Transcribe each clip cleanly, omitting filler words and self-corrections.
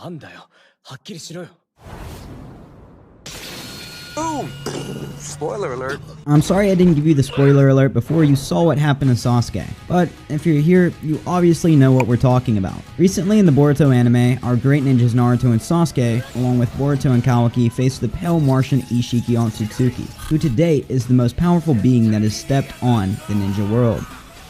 なんだよ、はっきりしろよ。 Boom! Spoiler alert. I'm sorry I didn't give you the spoiler alert before you saw what happened to Sasuke, but if you're here, you obviously know what we're talking about. Recently in the Boruto anime, our great ninjas Naruto and Sasuke, along with Boruto and Kawaki, faced the pale Martian Ishiki Otsutsuki, who to date is the most powerful being that has stepped on the ninja world,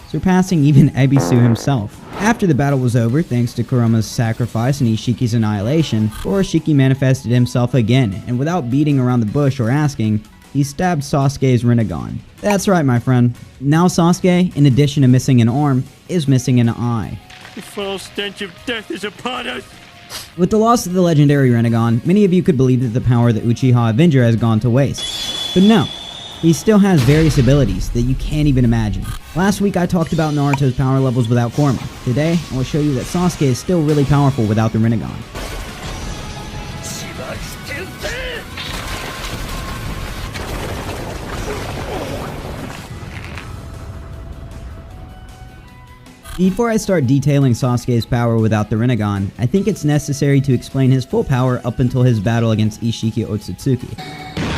surpassing even Ebisu himself. After the battle was over, thanks to Kuroma's sacrifice and Ishiki's annihilation, Ishiki manifested himself again, and without beating around the bush or asking, he stabbed Sasuke's Rinnegan. That's right, my friend. Now Sasuke, in addition to missing an arm, is missing an eye. The foul stench of death is upon us! With the loss of the legendary Rinnegan, many of you could believe that the power of the Uchiha Avenger has gone to waste. But no. He still has various abilities that you can't even imagine. Last week I talked about Naruto's power levels without Kurama. Today, I will show you that Sasuke is still really powerful without the Rinnegan. Before I start detailing Sasuke's power without the Rinnegan, I think it's necessary to explain his full power up until his battle against Ishiki Otsutsuki.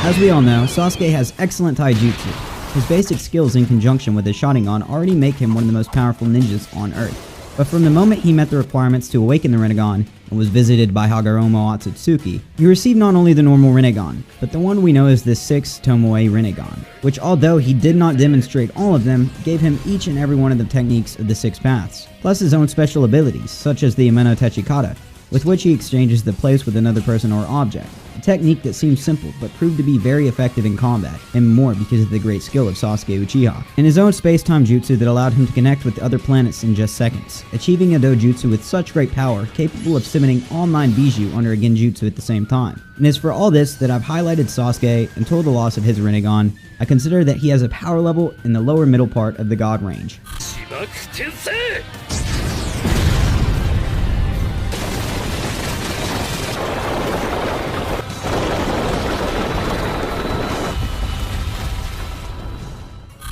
As we all know, Sasuke has excellent taijutsu. His basic skills in conjunction with his Sharingan already make him one of the most powerful ninjas on Earth. But from the moment he met the requirements to awaken the Rinnegan and was visited by Hagoromo Otsutsuki, he received not only the normal Rinnegan, but the one we know as the 6 Tomoe Rinnegan, which although he did not demonstrate all of them, gave him each and every one of the techniques of the 6 paths, plus his own special abilities, such as the Ameno Techikata, with which he exchanges the place with another person or object. A technique that seems simple, but proved to be very effective in combat, and more because of the great skill of Sasuke Uchiha, and his own space-time jutsu that allowed him to connect with other planets in just seconds, achieving a dojutsu with such great power, capable of summoning all 9 Biju under a genjutsu at the same time. And it's for all this that I've highlighted Sasuke until the loss of his Rinnegan. I consider that he has a power level in the lower middle part of the God range.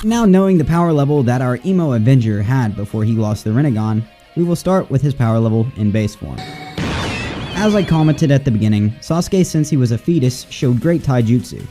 Now knowing the power level that our Emo Avenger had before he lost the Rinnegan, we will start with his power level in base form. As I commented at the beginning, Sasuke since he was a fetus showed great taijutsu,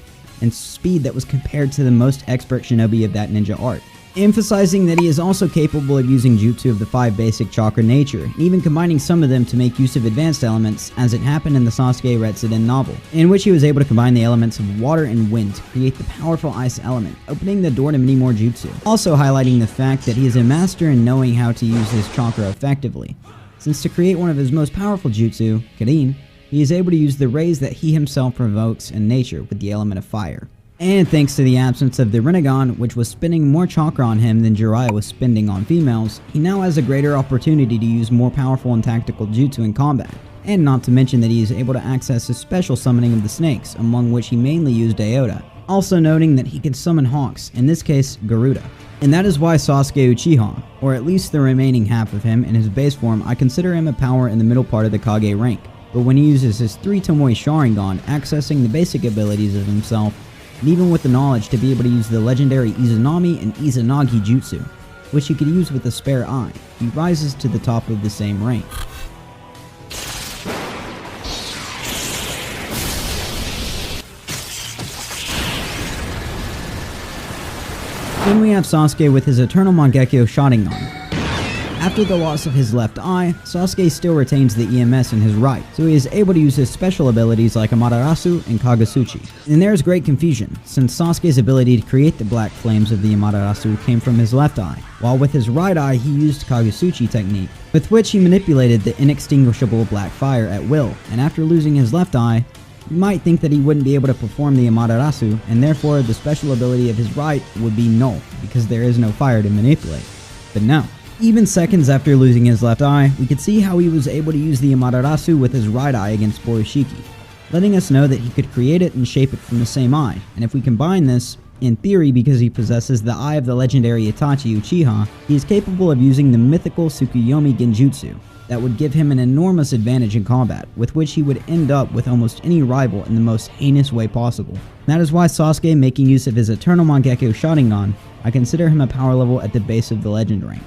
and speed that was compared to the most expert shinobi of that ninja art, emphasizing that he is also capable of using jutsu of the 5 basic chakra nature, and even combining some of them to make use of advanced elements, as it happened in the Sasuke Retsuden novel, in which he was able to combine the elements of water and wind to create the powerful ice element, opening the door to many more jutsu. Also highlighting the fact that he is a master in knowing how to use his chakra effectively, since to create one of his most powerful jutsu, Kirin, he is able to use the rays that he himself provokes in nature with the element of fire. And thanks to the absence of the Rinnegan, which was spending more chakra on him than Jiraiya was spending on females, he now has a greater opportunity to use more powerful and tactical jutsu in combat. And not to mention that he is able to access his special summoning of the snakes, among which he mainly used Aota. Also noting that he can summon hawks, in this case Garuda. And that is why Sasuke Uchiha, or at least the remaining half of him in his base form, I consider him a power in the middle part of the Kage rank. But when he uses his 3 Tomoe Sharingan, accessing the basic abilities of himself, and even with the knowledge to be able to use the legendary Izanami and Izanagi jutsu, which he could use with a spare eye, he rises to the top of the same rank. Then we have Sasuke with his Eternal Mangekyo Sharingan. After the loss of his left eye, Sasuke still retains the EMS in his right, so he is able to use his special abilities like Amaterasu and Kagasuchi. And there is great confusion, since Sasuke's ability to create the black flames of the Amaterasu came from his left eye, while with his right eye he used Kagasuchi technique, with which he manipulated the inextinguishable black fire at will, and after losing his left eye, you might think that he wouldn't be able to perform the Amaterasu, and therefore the special ability of his right would be null, because there is no fire to manipulate. But no. Even seconds after losing his left eye, we could see how he was able to use the Amaterasu with his right eye against Borishiki, letting us know that he could create it and shape it from the same eye, and if we combine this, in theory because he possesses the eye of the legendary Itachi Uchiha, he is capable of using the mythical Tsukuyomi Genjutsu, that would give him an enormous advantage in combat, with which he would end up with almost any rival in the most heinous way possible. That is why Sasuke, making use of his Eternal Mangekyo Sharingan, I consider him a power level at the base of the legend rank.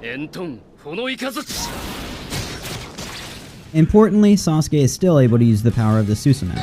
炎遁炎雷 Importantly, Sasuke is still able to use the power of the Susanoo.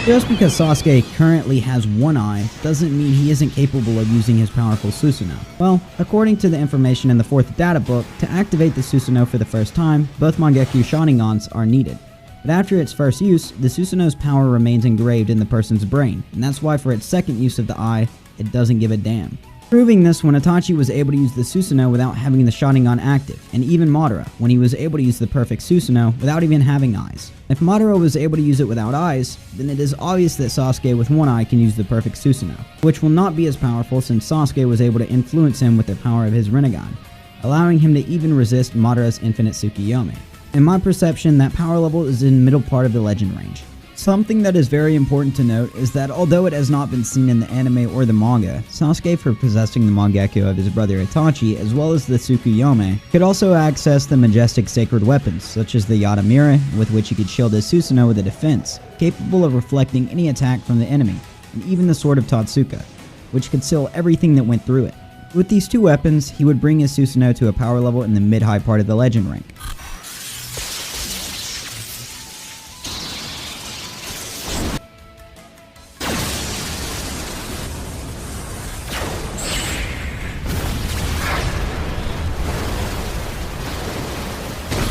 Just because Sasuke currently has one eye doesn't mean he isn't capable of using his powerful Susanoo. Well, according to the information in the 4th data book, to activate the Susanoo for the first time, both Mangekyo Sharingans are needed. But after its first use, the Susanoo's power remains engraved in the person's brain, and that's why for its second use of the eye, it doesn't give a damn. Proving this when Itachi was able to use the Susanoo without having the Sharingan active, and even Madara, when he was able to use the perfect Susanoo without even having eyes. If Madara was able to use it without eyes, then it is obvious that Sasuke with one eye can use the perfect Susanoo, which will not be as powerful since Sasuke was able to influence him with the power of his Rinnegan, allowing him to even resist Madara's infinite Tsukuyomi. In my perception, that power level is in the middle part of the legend range. Something that is very important to note is that although it has not been seen in the anime or the manga, Sasuke, for possessing the Mangekyo of his brother Itachi as well as the Tsukuyomi, could also access the majestic sacred weapons such as the Yatamira, with which he could shield his Susanoo with a defense, capable of reflecting any attack from the enemy, and even the sword of Totsuka, which could seal everything that went through it. With these two weapons, he would bring his Susanoo to a power level in the mid-high part of the legend rank.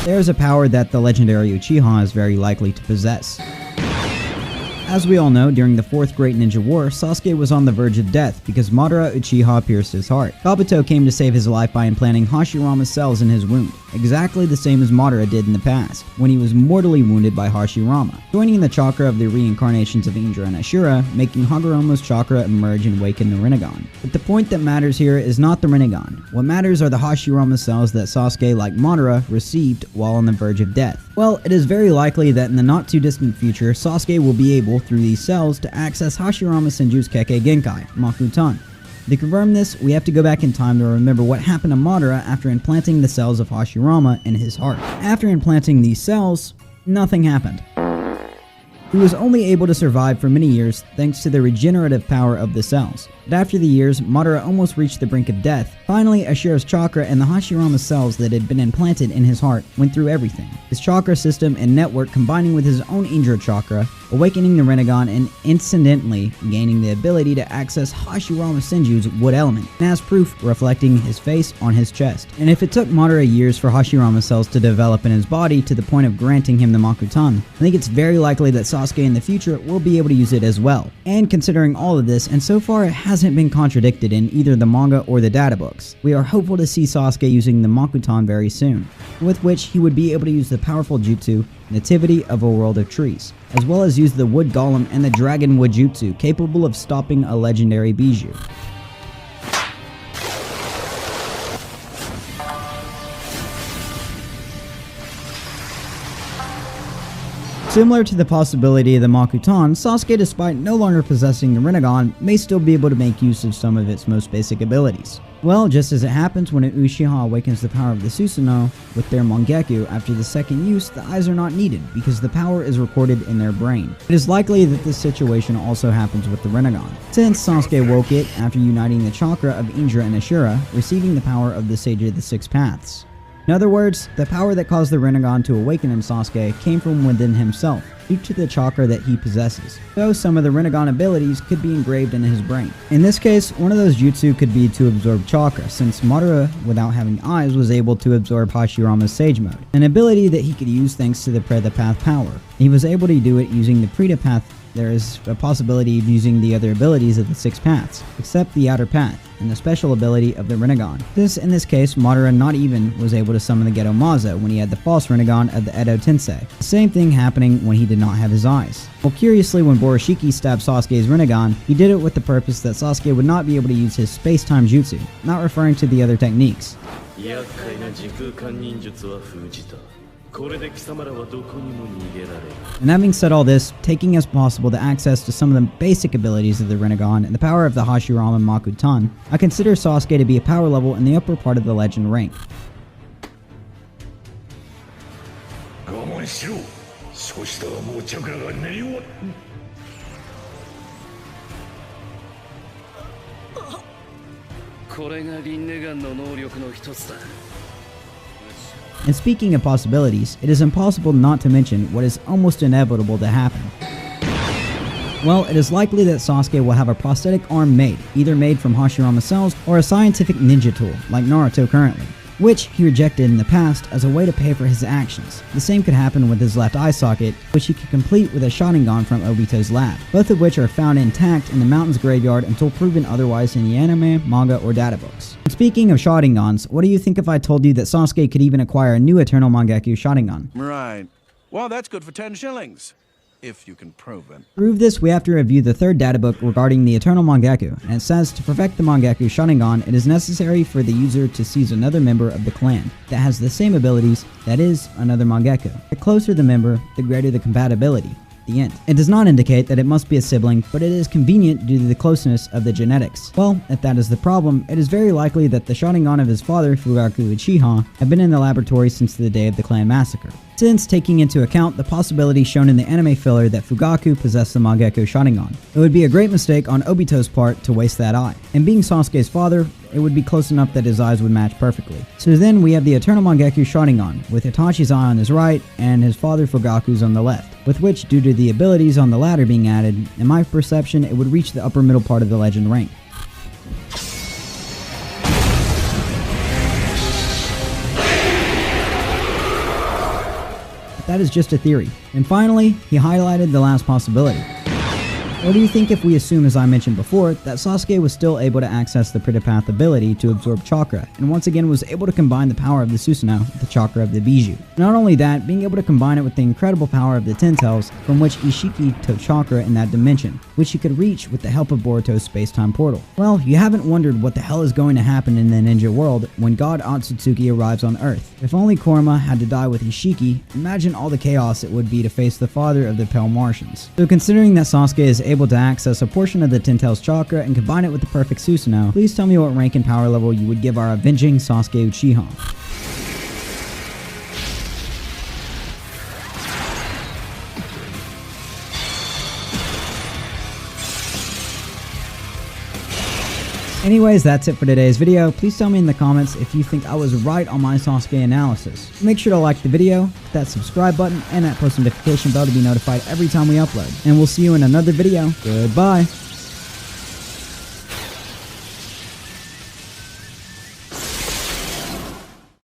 There is a power that the legendary Uchiha is very likely to possess. As we all know, during the 4th Great Ninja War, Sasuke was on the verge of death because Madara Uchiha pierced his heart. Kabuto came to save his life by implanting Hashirama's cells in his wound, exactly the same as Madara did in the past, when he was mortally wounded by Hashirama, joining the chakra of the reincarnations of Indra and Ashura, making Hagoromo's chakra emerge and awaken the Rinnegan. But the point that matters here is not the Rinnegan. What matters are the Hashirama cells that Sasuke, like Madara, received while on the verge of death. Well, it is very likely that in the not too distant future, Sasuke will be able, through these cells, to access Hashirama Senju's Kekkei Genkai, Makutan. To confirm this, we have to go back in time to remember what happened to Madara after implanting the cells of Hashirama in his heart. After implanting these cells, nothing happened. He was only able to survive for many years thanks to the regenerative power of the cells. But after the years, Madara almost reached the brink of death. Finally, Ashura's chakra and the Hashirama cells that had been implanted in his heart went through everything. His chakra system and network combining with his own Indra chakra, awakening the Rinnegan and incidentally gaining the ability to access Hashirama Senju's wood element, and as proof, reflecting his face on his chest. And if it took Madara years for Hashirama cells to develop in his body to the point of granting him the Makutan, I think it's very likely that Sasuke in the future will be able to use it as well. And considering all of this, and so far it hasn't been contradicted in either the manga or the data books, we are hopeful to see Sasuke using the Makutan very soon, with which he would be able to use the powerful jutsu, Nativity of a World of Trees, as well as use the Wood Golem and the Dragon Wood Jutsu, capable of stopping a legendary Bijou. Similar to the possibility of the Makutan, Sasuke, despite no longer possessing the Rinnegan, may still be able to make use of some of its most basic abilities. Well, just as it happens when an Uchiha awakens the power of the Susanoo with their Mangekyo after the second use, the eyes are not needed because the power is recorded in their brain. It is likely that this situation also happens with the Rinnegan, since Sasuke woke it after uniting the chakra of Indra and Ashura, receiving the power of the Sage of the Six Paths. In other words, the power that caused the Rinnegan to awaken in Sasuke came from within himself, due to the chakra that he possesses, so some of the Rinnegan abilities could be engraved in his brain. In this case, one of those jutsu could be to absorb chakra, since Madara, without having eyes, was able to absorb Hashirama's Sage Mode, an ability that he could use thanks to the Preta Path power. He was able to do it using the Preta Path. There is a possibility of using the other abilities of the Six Paths, except the Outer Path, and the special ability of the Rinnegan. In this case, Madara not even was able to summon the Geto Maza when he had the false Rinnegan of the Edo Tensei. The same thing happening when he did not have his eyes. Well, curiously, when Borishiki stabbed Sasuke's Rinnegan, he did it with the purpose that Sasuke would not be able to use his space-time jutsu, not referring to the other techniques. And having said all this, taking as possible the access to some of the basic abilities of the Rinnegan and the power of the Hashirama Makutan, I consider Sasuke to be a power level in the upper part of the legend rank. And speaking of possibilities, it is impossible not to mention what is almost inevitable to happen. Well, it is likely that Sasuke will have a prosthetic arm made, either made from Hashirama cells or a scientific ninja tool, like Naruto currently, which he rejected in the past as a way to pay for his actions. The same could happen with his left eye socket, which he could complete with a Sharingan from Obito's lab, both of which are found intact in the mountain's graveyard until proven otherwise in the anime, manga, or databooks. And speaking of Sharingans, what do you think if I told you that Sasuke could even acquire a new Eternal Mangekyou Sharingan? Right. Well, that's good for 10 shillings. If you can prove it. To prove this, we have to review the third data book regarding the Eternal Mangekyou, and it says to perfect the Mangekyou Sharingan, it is necessary for the user to seize another member of the clan that has the same abilities, that is, another Mangekyou. The closer the member, the greater the compatibility. The end. It does not indicate that it must be a sibling, but it is convenient due to the closeness of the genetics. Well, if that is the problem, it is very likely that the Sharingan of his father, Fugaku Uchiha, have been in the laboratory since the day of the clan massacre. Since taking into account the possibility shown in the anime filler that Fugaku possessed the Mangekyou Sharingan, it would be a great mistake on Obito's part to waste that eye. And being Sasuke's father, it would be close enough that his eyes would match perfectly. So then we have the Eternal Mangekyou Sharingan, with Itachi's eye on his right and his father Fugaku's on the left, with which, due to the abilities on the latter being added, in my perception it would reach the upper middle part of the legend rank. That is just a theory. And finally, he highlighted the last possibility. What do you think if we assume, as I mentioned before, that Sasuke was still able to access the Prithipath ability to absorb chakra, and once again was able to combine the power of the Susanoo with the chakra of the Bijou? Not only that, being able to combine it with the incredible power of the Ten Tails, from which Ishiki took chakra in that dimension, which he could reach with the help of Boruto's space-time portal. Well, you haven't wondered what the hell is going to happen in the ninja world when God Otsutsuki arrives on Earth. If only Kurama had to die with Ishiki, imagine all the chaos it would be to face the father of the Pale Martians. So considering that Sasuke is able to access a portion of the Ten Tails chakra and combine it with the perfect Susanoo, please tell me what rank and power level you would give our avenging Sasuke Uchiha. Anyways, that's it for today's video. Please tell me in the comments if you think I was right on my Sasuke analysis. Make sure to like the video, hit that subscribe button, and that post notification bell to be notified every time we upload. And we'll see you in another video. Goodbye!